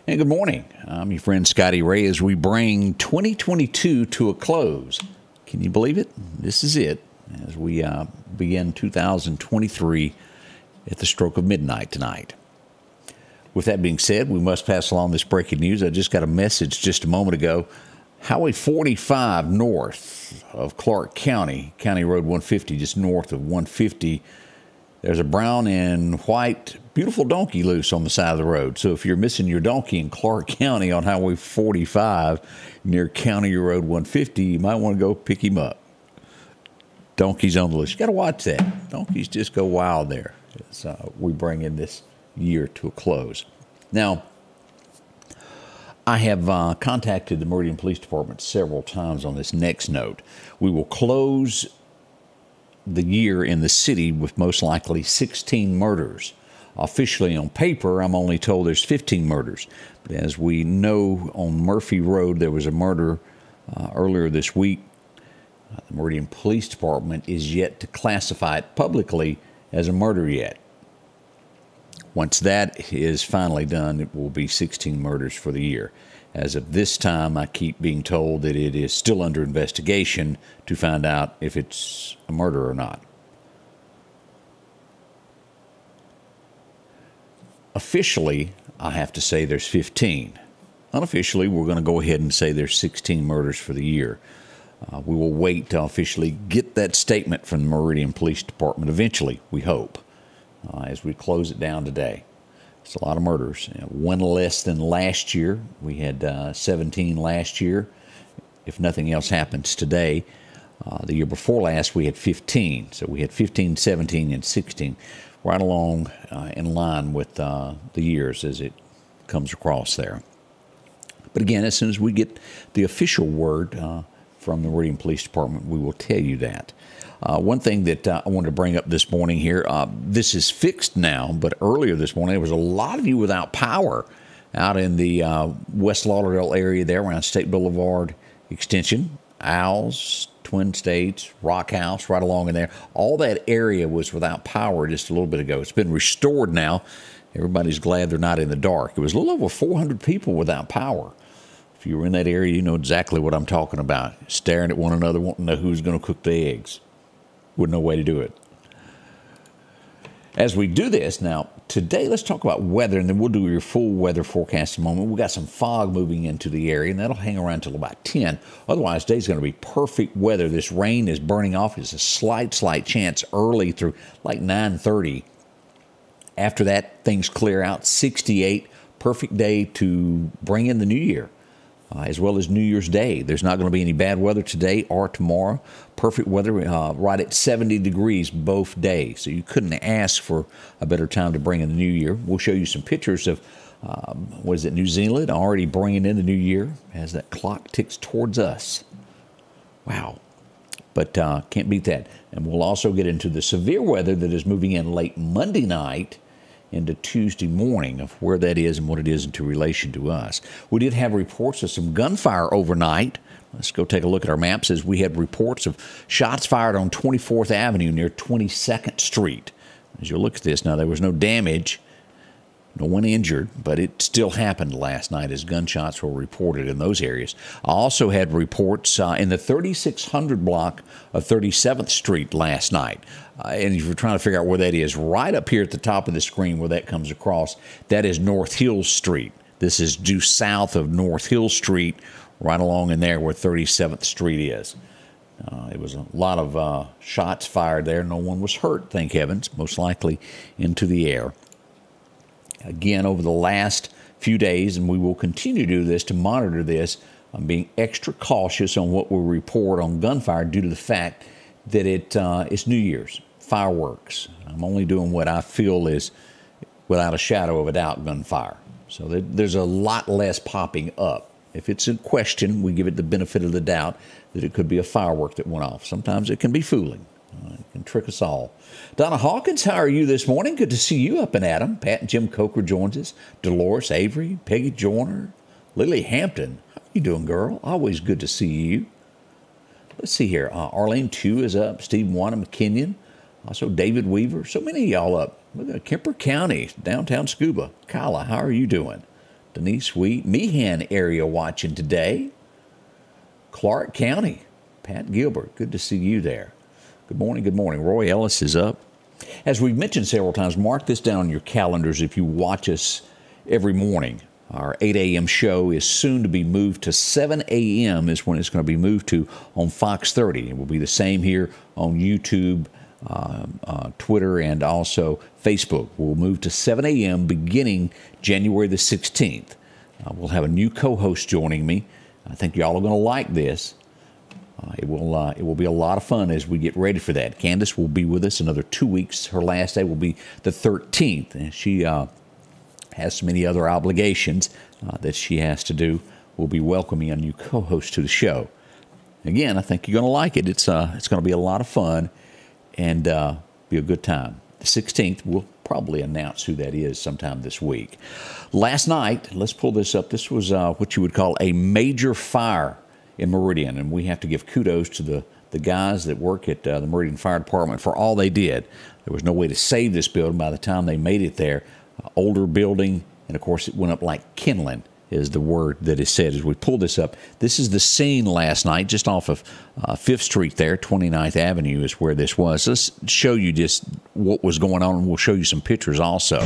And good morning. I'm your friend Scotty Ray as we bring 2022 to a close. Can you believe it? This is it as we begin 2023 at the stroke of midnight tonight. With that being said, we must pass along this breaking news. I just got a message just a moment ago. Highway 45 north of Clark County, County Road 150, just north of 150. There's a brown and white, beautiful donkey loose on the side of the road. So if you're missing your donkey in Clark County on Highway 45 near County Road 150, you might want to go pick him up. Donkey's on the loose. You got to watch that. Donkeys just go wild there as we bring in this year to a close. Now, I have contacted the Meridian Police Department several times on this next note. We will close the year in the city with most likely 16 murders. Officially on paper, I'm only told there's 15 murders. But as we know, on Murphy Road, there was a murder earlier this week. The Meridian Police Department is yet to classify it publicly as a murder yet. Once that is finally done, it will be 16 murders for the year. As of this time, I keep being told that it is still under investigation to find out if it's a murder or not. Officially, I have to say there's 15. Unofficially, we're going to go ahead and say there's 16 murders for the year. We will wait to officially get that statement from the Meridian Police Department eventually, we hope, as we close it down today. It's a lot of murders. One less than last year. We had 17 last year. If nothing else happens today, the year before last we had 15. So we had 15, 17, and 16, right along in line with the years as it comes across there. But again, as soon as we get the official word from the Meridian Police Department, we will tell you that. One thing that I wanted to bring up this morning here, this is fixed now, but earlier this morning there was a lot of you without power out in the West Lauderdale area there around State Boulevard Extension, Owls, Twin States, Rock House, right along in there. All that area was without power just a little bit ago. It's been restored now. Everybody's glad they're not in the dark. It was a little over 400 people without power. If you were in that area, you know exactly what I'm talking about. Staring at one another, wanting to know who's going to cook the eggs. With no way to do it. As we do this, now, today let's talk about weather, and then we'll do your full weather forecast in a moment. We've got some fog moving into the area, and that'll hang around until about 10. Otherwise, today's going to be perfect weather. This rain is burning off. It's a slight chance early through like 9:30. After that, things clear out. 68, perfect day to bring in the new year. As well as New Year's Day. There's not going to be any bad weather today or tomorrow. Perfect weather right at 70 degrees both days. So you couldn't ask for a better time to bring in the new year. We'll show you some pictures of, New Zealand already bringing in the new year as that clock ticks towards us. Wow. But can't beat that. And we'll also get into the severe weather that is moving in late Monday night into Tuesday morning of where that is and what it is into relation to us. We did have reports of some gunfire overnight. Let's go take a look at our maps as we had reports of shots fired on 24th Avenue near 22nd Street. As you look at this, now there was no damage, no one injured, but it still happened last night as gunshots were reported in those areas. I also had reports in the 3600 block of 37th Street last night. And if you're trying to figure out where that is, right up here at the top of the screen where that comes across, that is North Hill Street. This is due south of North Hill Street, right along in there where 37th Street is. It was a lot of shots fired there. No one was hurt, thank heavens, most likely into the air. Again, over the last few days, and we will continue to do this to monitor this, I'm being extra cautious on what we report on gunfire due to the fact that it's New Year's, fireworks. I'm only doing what I feel is, without a shadow of a doubt, gunfire. So there's a lot less popping up. If it's in question, we give it the benefit of the doubt that it could be a firework that went off. Sometimes it can be fooling. It can trick us all. Donna Hawkins, how are you this morning? Good to see you up and at 'em. Pat and Jim Coker joins us. Dolores Avery, Peggy Joyner, Lily Hampton. How you doing, girl? Always good to see you. Let's see here. Arlene Tew is up. Steve Wanna McKinnon. Also David Weaver. So many of y'all up. Look at Kemper County, downtown Scuba. Kyla, how are you doing? Denise Wheat, Meehan area watching today. Clark County, Pat Gilbert, good to see you there. Good morning, good morning. Roy Ellis is up. As we've mentioned several times, mark this down on your calendars if you watch us every morning. Our 8 a.m. show is soon to be moved to 7 a.m. is when it's going to be moved to on Fox 30. It will be the same here on YouTube, Twitter, and also Facebook. We'll move to 7 a.m. beginning January the 16th. We'll have a new co-host joining me. I think y'all are going to like this. It will be a lot of fun as we get ready for that. Candace will be with us another 2 weeks. Her last day will be the 13th, and she has so many other obligations that she has to do. We'll be welcoming a new co-host to the show. Again, I think you're going to like it. It's going to be a lot of fun and be a good time. The 16th, we'll probably announce who that is sometime this week. Last night, let's pull this up. This was what you would call a major fire in Meridian, and we have to give kudos to the guys that work at the Meridian Fire Department for all they did. There was no way to save this building by the time they made it there. Older building, and of course it went up like kindling is the word that is said as we pull this up. This is the scene last night just off of 5th Street there. 29th Avenue is where this was. Let's show you just what was going on, and we'll show you some pictures also.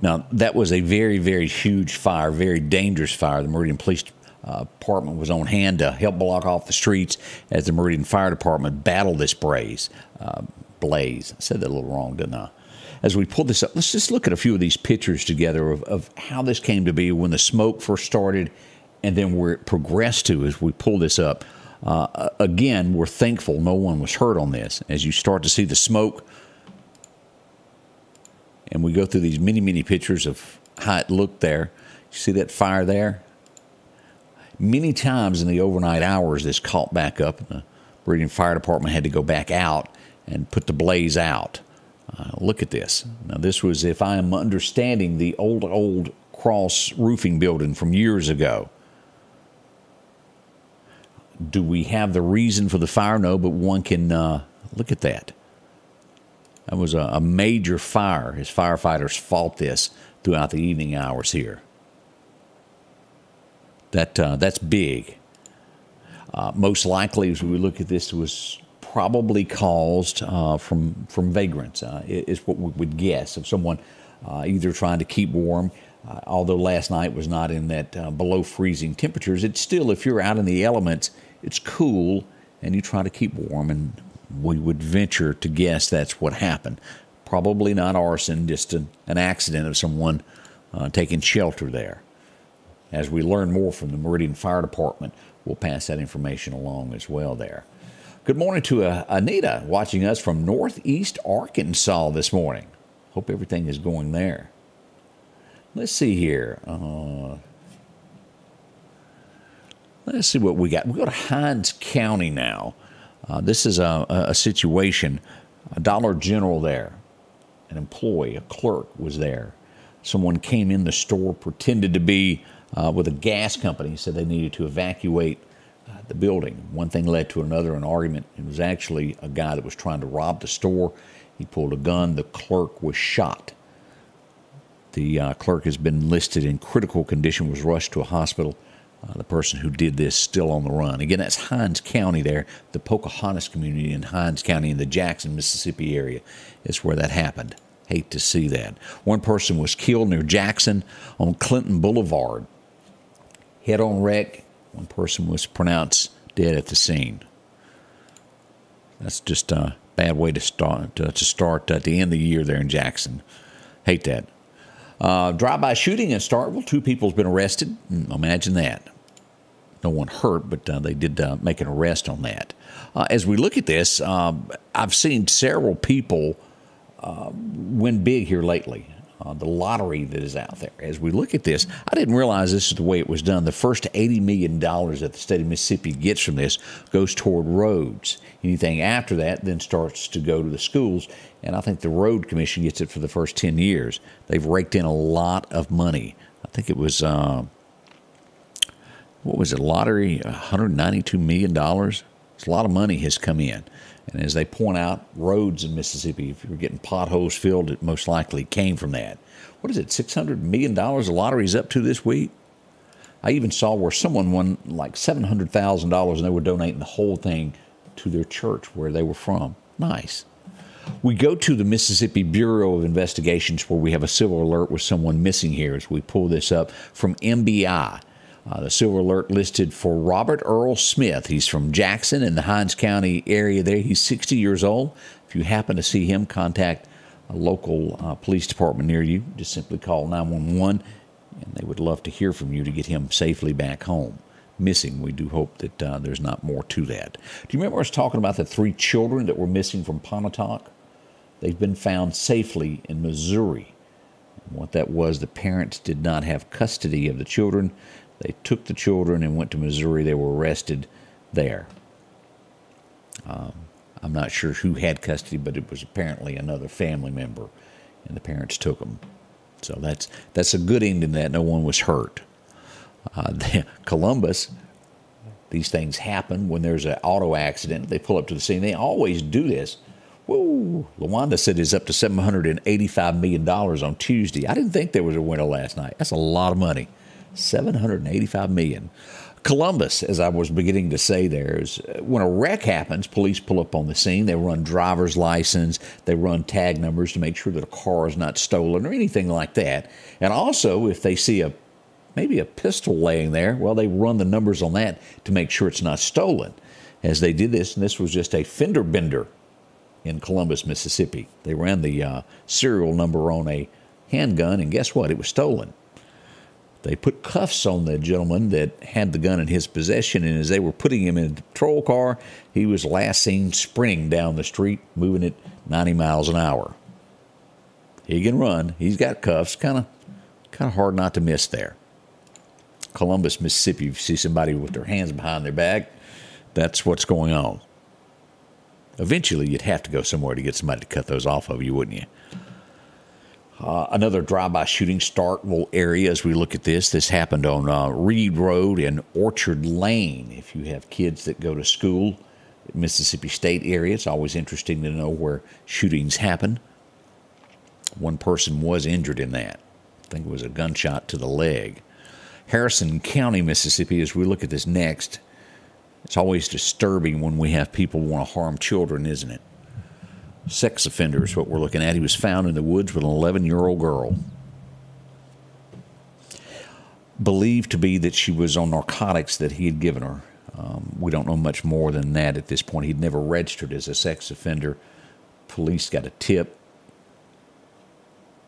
Now, that was a very, very huge fire, very dangerous fire. The Meridian Police Department was on hand to help block off the streets as the Meridian Fire Department battled this blaze. I said that a little wrong, didn't I? As we pull this up, let's just look at a few of these pictures together of how this came to be when the smoke first started and then where it progressed to as we pull this up. Again, we're thankful no one was hurt on this. As you start to see the smoke, and we go through these many, many pictures of how it looked there. You see that fire there? Many times in the overnight hours, this caught back up, and the Meridian Fire Department had to go back out and put the blaze out. Look at this. Now, this was, if I am understanding, the old cross roofing building from years ago. Do we have the reason for the fire? No, but one can look at that. That was a major fire. His firefighters fought this throughout the evening hours here. That's big. Most likely, as we look at this, it was probably caused from vagrants. Is what we would guess of someone either trying to keep warm. Although last night was not in that below freezing temperatures, it's still, if you're out in the elements, it's cool and you try to keep warm. And we would venture to guess that's what happened. Probably not arson, just an accident of someone taking shelter there. As we learn more from the Meridian Fire Department, we'll pass that information along as well there. Good morning to Anita watching us from Northeast Arkansas this morning. Hope everything is going there. Let's see here. Let's see what we got. We go to Hinds County now. This is a situation. A Dollar General there. An employee, a clerk was there. Someone came in the store, pretended to be with a gas company, said they needed to evacuate the building. One thing led to another, an argument. It was actually a guy that was trying to rob the store. He pulled a gun. The clerk was shot. The clerk has been listed in critical condition, was rushed to a hospital. The person who did this still on the run. Again, that's Hinds County there, the Pocahontas community in Hinds County in the Jackson, Mississippi area is where that happened. Hate to see that. One person was killed near Jackson on Clinton Boulevard. Head-on wreck. One person was pronounced dead at the scene. That's just a bad way to start at the end of the year there in Jackson. Hate that. Drive-by shooting in Starkville. 2 people have been arrested. Imagine that. No one hurt, but they did make an arrest on that. As we look at this, I've seen several people win big here lately. The lottery that is out there. As we look at this, I didn't realize this is the way it was done. The first $80 million that the state of Mississippi gets from this goes toward roads. Anything after that then starts to go to the schools, and I think the Road Commission gets it for the first 10 years. They've raked in a lot of money. I think it was, what was it, lottery, $192 million? It's a lot of money has come in. And as they point out, roads in Mississippi, if you're getting potholes filled, it most likely came from that. What is it, $600 million the lottery's up to this week? I even saw where someone won like $700,000 and they were donating the whole thing to their church where they were from. Nice. We go to the Mississippi Bureau of Investigations where we have a silver alert with someone missing here as we pull this up from MBI. The silver alert listed for Robert Earl Smith. He's from Jackson in the Hinds County area there. He's 60 years old. If you happen to see him, contact a local police department near you. Just simply call 911, and they would love to hear from you to get him safely back home. Missing, we do hope that there's not more to that. Do you remember us talking about the 3 children that were missing from Pontotoc? They've been found safely in Missouri. And what that was, the parents did not have custody of the children. They took the children and went to Missouri. They were arrested there. I'm not sure who had custody, but it was apparently another family member, and the parents took them. So that's a good ending that no one was hurt. Columbus, these things happen when there's an auto accident. They pull up to the scene. They always do this. Whoa, LaWanda said it's up to $785 million on Tuesday. I didn't think there was a winner last night. That's a lot of money. $785 million. Columbus, as I was beginning to say there, is when a wreck happens, police pull up on the scene. They run driver's license. They run tag numbers to make sure that a car is not stolen or anything like that. And also, if they see maybe a pistol laying there, well, they run the numbers on that to make sure it's not stolen. As they did this, and this was just a fender bender in Columbus, Mississippi. They ran the serial number on a handgun, and guess what? It was stolen. They put cuffs on the gentleman that had the gun in his possession, and as they were putting him in the patrol car, he was last seen sprinting down the street, moving at 90 miles an hour. He can run. He's got cuffs. Kind of hard not to miss there. Columbus, Mississippi, if you see somebody with their hands behind their back, that's what's going on. Eventually, you'd have to go somewhere to get somebody to cut those off of you, wouldn't you? Another drive-by shooting, Starkville area. As we look at this, this happened on Reed Road and Orchard Lane. If you have kids that go to school in Mississippi State area, it's always interesting to know where shootings happen. One person was injured in that. I think it was a gunshot to the leg. Harrison County, Mississippi, as we look at this next, it's always disturbing when we have people want to harm children, isn't it? Sex offender is what we're looking at. He was found in the woods with an 11-year-old girl. Believed to be that she was on narcotics that he had given her. We don't know much more than that at this point. He'd never registered as a sex offender. Police got a tip.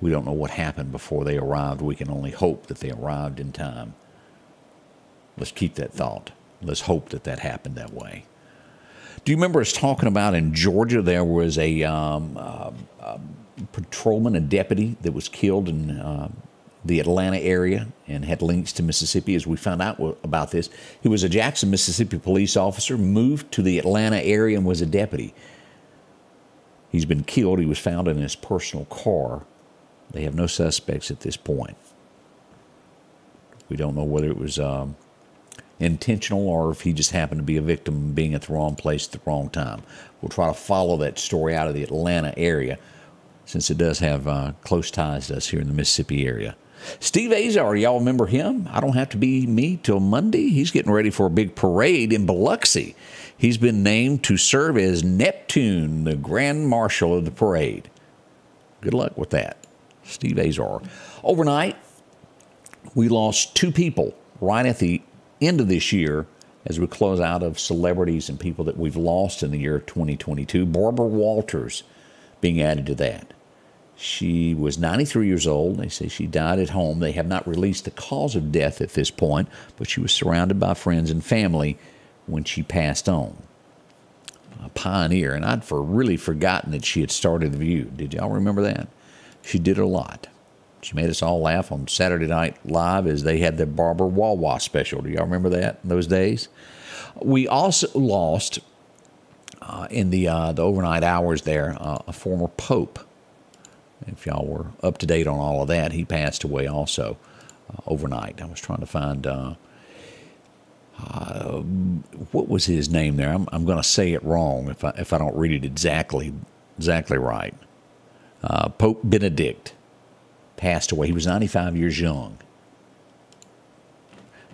We don't know what happened before they arrived. We can only hope that they arrived in time. Let's keep that thought. Let's hope that that happened that way. Do you remember us talking about in Georgia there was a patrolman, a deputy that was killed in the Atlanta area and had links to Mississippi? As we found out about this, he was a Jackson, Mississippi police officer, moved to the Atlanta area and was a deputy. He's been killed. He was found in his personal car. They have no suspects at this point. We don't know whether it was intentional or if he just happened to be a victim being at the wrong place at the wrong time. We'll try to follow that story out of the Atlanta area since it does have close ties to us here in the Mississippi area. Steve Azar, y'all remember him? I don't have to be me till Monday. He's getting ready for a big parade in Biloxi. He's been named to serve as Neptune, the Grand Marshal of the parade. Good luck with that. Steve Azar. Overnight, we lost 2 people right at the end of this year as we close out of celebrities and people that we've lost in the year 2022. Barbara Walters being added to that. She was 93 years old. They say she died at home. They have not released the cause of death at this point, but she was surrounded by friends and family when she passed on. A pioneer, and I'd really forgotten that she had started The View. Did y'all remember that? She did a lot. She made us all laugh on Saturday Night Live as they had the Barbara Wawa special. Do y'all remember that in those days? We also lost in the overnight hours there a former pope. If y'all were up to date on all of that, he passed away also overnight. I was trying to find what was his name there? I'm going to say it wrong if I don't read it exactly right. Pope Benedict passed away. He was 95 years young.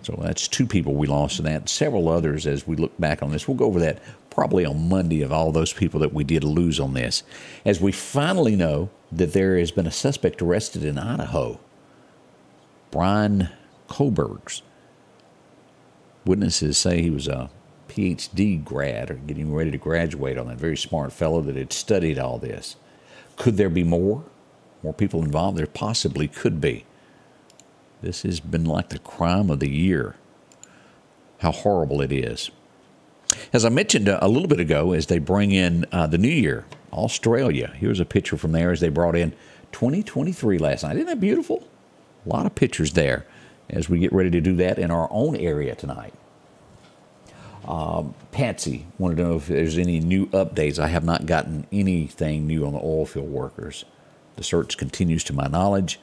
So that's two people we lost to that. Several others as we look back on this. We'll go over that probably on Monday of all those people that we did lose on this. As we finally know that there has been a suspect arrested in Idaho, Brian Kobergs. Witnesses say he was a PhD grad or getting ready to graduate on that. Very smart fellow that had studied all this. Could there be more people involved? There possibly could be. This has been like the crime of the year. How horrible it is. As I mentioned a little bit ago, as they bring in the new year, Australia. Here's a picture from there as they brought in 2023 last night. Isn't that beautiful? A lot of pictures there as we get ready to do that in our own area tonight. Patsy wanted to know if there's any new updates. I have not gotten anything new on the oil field workers. The search continues to my knowledge.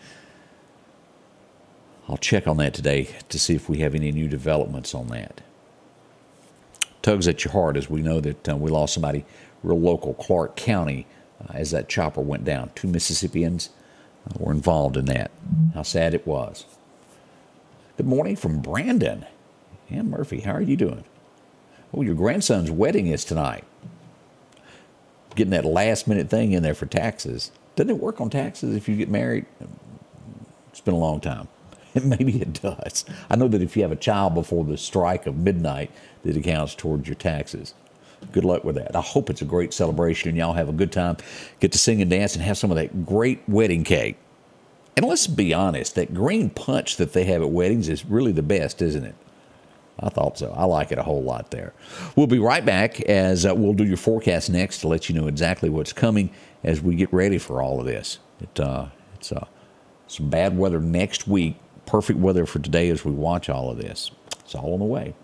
I'll check on that today to see if we have any new developments on that. Tugs at your heart as we know that we lost somebody real local, Clark County, as that chopper went down. 2 Mississippians were involved in that. How sad it was. Good morning from Brandon. Ann Murphy, how are you doing? Oh, your grandson's wedding is tonight. Getting that last-minute thing in there for taxes. Doesn't it work on taxes if you get married? It's been a long time. Maybe it does. I know that if you have a child before the strike of midnight, that it counts towards your taxes. Good luck with that. I hope it's a great celebration and y'all have a good time. Get to sing and dance and have some of that great wedding cake. And let's be honest, that green punch that they have at weddings is really the best, isn't it? I thought so. I like it a whole lot there. We'll be right back as we'll do your forecast next to let you know exactly what's coming as we get ready for all of this. It's some bad weather next week. Perfect weather for today as we watch all of this. It's all on the way.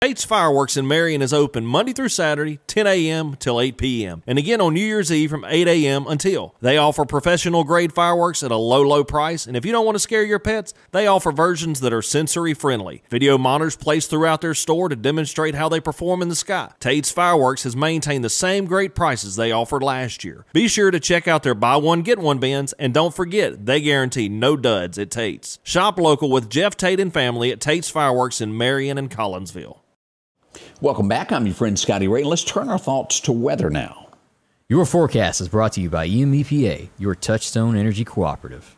Tate's Fireworks in Marion is open Monday through Saturday, 10 a.m. till 8 p.m. and again on New Year's Eve from 8 a.m. until. They offer professional-grade fireworks at a low price, and if you don't want to scare your pets, they offer versions that are sensory-friendly. Video monitors placed throughout their store to demonstrate how they perform in the sky. Tate's Fireworks has maintained the same great prices they offered last year. Be sure to check out their buy one, get one bins, and don't forget, they guarantee no duds at Tate's. Shop local with Jeff Tate and family at Tate's Fireworks in Marion and Collinsville. Welcome back. I'm your friend Scotty Ray, and let's turn our thoughts to weather now. Your forecast is brought to you by EMEPA, your Touchstone Energy Cooperative.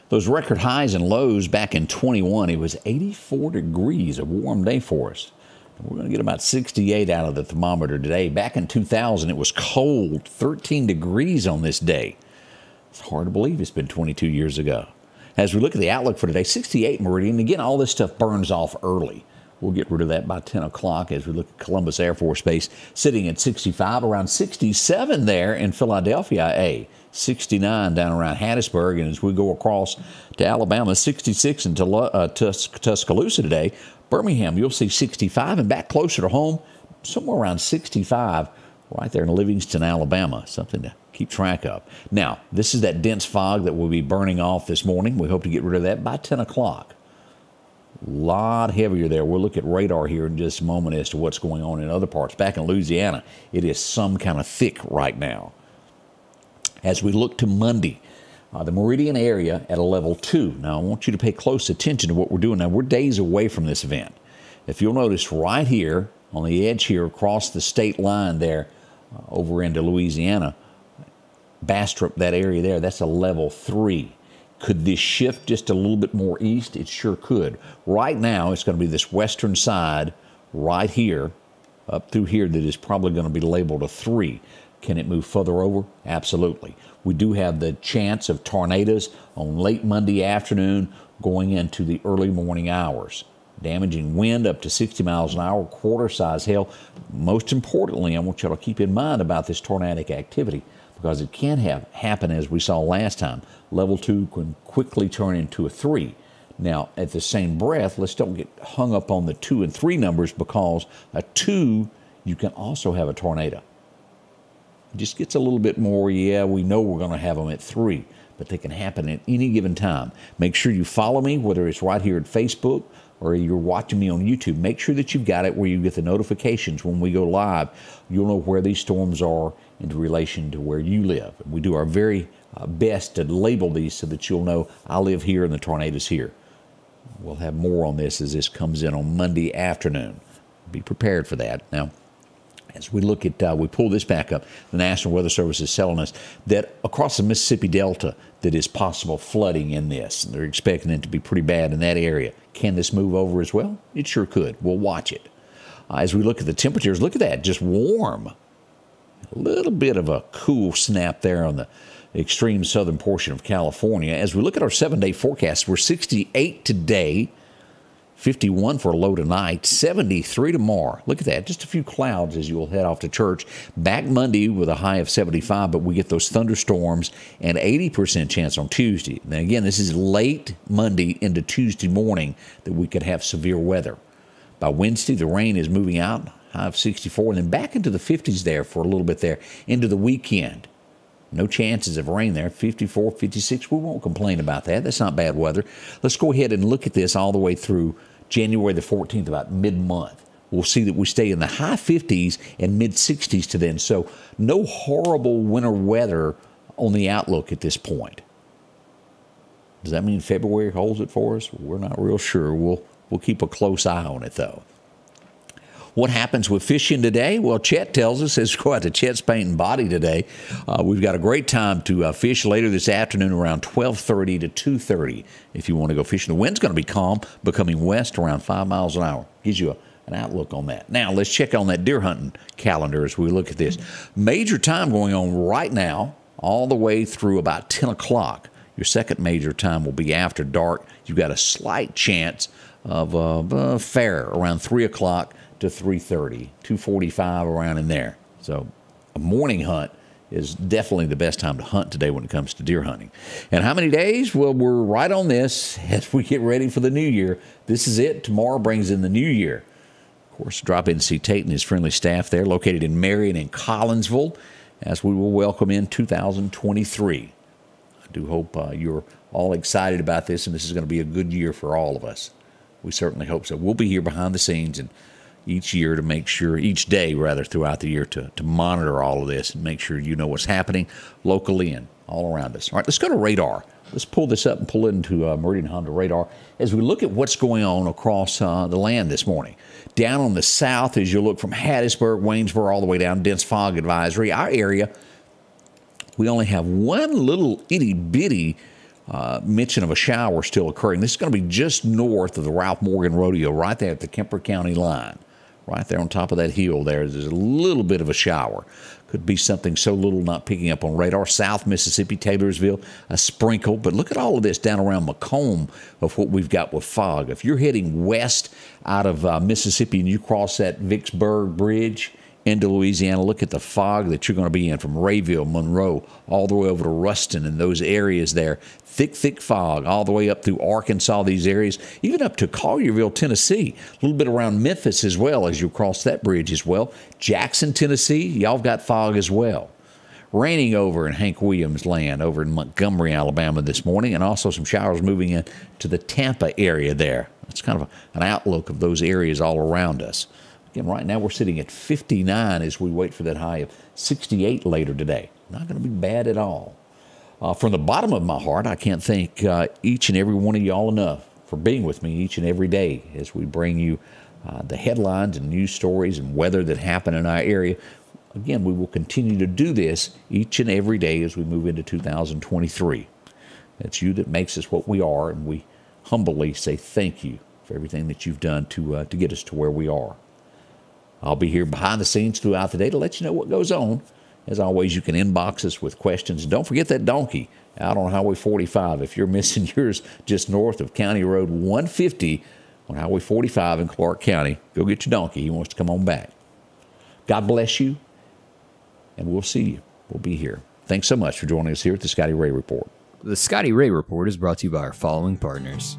Those record highs and lows back in 21, it was 84 degrees, a warm day for us. We're going to get about 68 out of the thermometer today. Back in 2000, it was cold, 13 degrees on this day. It's hard to believe it's been 22 years ago. As we look at the outlook for today, 68 Meridian. Again, all this stuff burns off early. We'll get rid of that by 10 o'clock as we look at Columbus Air Force Base sitting at 65, around 67 there in Philadelphia, 69 down around Hattiesburg. And as we go across to Alabama, 66 in Tuscaloosa today. Birmingham, you'll see 65, and back closer to home, somewhere around 65 right there in Livingston, Alabama. Something to keep track of. Now, this is that dense fog that will be burning off this morning. We hope to get rid of that by 10 o'clock. A lot heavier there. We'll look at radar here in just a moment as to what's going on in other parts. Back in Louisiana, it is some kind of thick right now. As we look to Monday, the Meridian area at a level 2. Now, I want you to pay close attention to what we're doing. Now, we're days away from this event. If you'll notice right here on the edge here across the state line there over into Louisiana, Bastrop, that area there, that's a level 3. Could this shift just a little bit more east? It sure could. Right now, it's going to be this western side right here, up through here, that is probably going to be labeled a 3. Can it move further over? Absolutely. We do have the chance of tornadoes on late Monday afternoon going into the early morning hours. Damaging wind up to 60 miles an hour, quarter-size hail. Most importantly, I want you to keep in mind about this tornadic activity because it can happen as we saw last time. Level 2 can quickly turn into a 3. Now, at the same breath, let's don't get hung up on the 2 and 3 numbers because a 2, you can also have a tornado. It just gets a little bit more, yeah, we know we're going to have them at 3, but they can happen at any given time. Make sure you follow me, whether it's right here at Facebook or you're watching me on YouTube, make sure that you've got it where you get the notifications when we go live. You'll know where these storms are in relation to where you live. We do our very best to label these so that you'll know I live here and the tornado's here. We'll have more on this as this comes in on Monday afternoon. Be prepared for that. Now, as we look at, we pull this back up, the National Weather Service is telling us that across the Mississippi Delta that is possible flooding in this. They're expecting it to be pretty bad in that area. Can this move over as well? It sure could. We'll watch it. As we look at the temperatures, look at that, just warm. A little bit of a cool snap there on the extreme southern portion of California. As we look at our 7-day forecast, we're 68 today, 51 for a low tonight, 73 tomorrow. Look at that, just a few clouds as you'll head off to church. Back Monday with a high of 75, but we get those thunderstorms and 80% chance on Tuesday. Then again, this is late Monday into Tuesday morning that we could have severe weather. By Wednesday, the rain is moving out, high of 64, and then back into the 50s there for a little bit there into the weekend. No chances of rain there, 54, 56. We won't complain about that. That's not bad weather. Let's go ahead and look at this all the way through January the 14th, about mid-month. We'll see that we stay in the high 50s and mid-60s to then. So no horrible winter weather on the outlook at this point. Does that mean February holds it for us? We're not real sure. We'll keep a close eye on it, though. What happens with fishing today? Well, Chet tells us, as we go out to Chet's Paint and Body today, we've got a great time to fish later this afternoon around 12:30 to 2:30 if you want to go fishing. The wind's going to be calm, becoming west around 5 miles an hour. Gives you an outlook on that. Now, let's check on that deer hunting calendar as we look at this. Major time going on right now, all the way through about 10 o'clock. Your second major time will be after dark. You've got a slight chance of a fair around 3 o'clock to 3:30, 2:45 around in there. So a morning hunt is definitely the best time to hunt today when it comes to deer hunting. And how many days? Well, we're right on this as we get ready for the new year. This is it. Tomorrow brings in the new year. Of course, drop in to see Tate and his friendly staff there, located in Marion and Collinsville, as we will welcome in 2023. I do hope you're all excited about this, and this is going to be a good year for all of us. We certainly hope so. We'll be here behind the scenes and each year to make sure, each day rather, throughout the year to monitor all of this and make sure you know what's happening locally and all around us. All right, let's go to radar. Let's pull this up and pull it into Meridian Honda radar as we look at what's going on across the land this morning. Down on the south, as you look from Hattiesburg, Waynesboro, all the way down, dense fog advisory. Our area, we only have one little itty-bitty mention of a shower still occurring. This is going to be just north of the Ralph Morgan Rodeo, right there at the Kemper County line. Right there on top of that hill there's a little bit of a shower. Could be something so little not picking up on radar. South Mississippi, Taylorsville, a sprinkle. But look at all of this down around Macomb of what we've got with fog. If you're heading west out of Mississippi and you cross that Vicksburg Bridge into Louisiana, look at the fog that you're going to be in from Rayville, Monroe, all the way over to Ruston and those areas there. Thick, thick fog all the way up through Arkansas, these areas, even up to Collierville, Tennessee. A little bit around Memphis as well as you cross that bridge as well. Jackson, Tennessee, y'all got fog as well. Raining over in Hank Williams land over in Montgomery, Alabama this morning, and also some showers moving in to the Tampa area there. It's kind of an outlook of those areas all around us. Again, right now we're sitting at 59 as we wait for that high of 68 later today. Not going to be bad at all. From the bottom of my heart, I can't thank each and every one of y'all enough for being with me each and every day as we bring you the headlines and news stories and weather that happen in our area. Again, we will continue to do this each and every day as we move into 2023. It's you that makes us what we are, and we humbly say thank you for everything that you've done to get us to where we are. I'll be here behind the scenes throughout the day to let you know what goes on. As always, you can inbox us with questions. Don't forget that donkey out on Highway 45. If you're missing yours just north of County Road 150 on Highway 45 in Clark County, go get your donkey. He wants to come on back. God bless you, and we'll see you. We'll be here. Thanks so much for joining us here at the Scotty Ray Report. The Scotty Ray Report is brought to you by our following partners: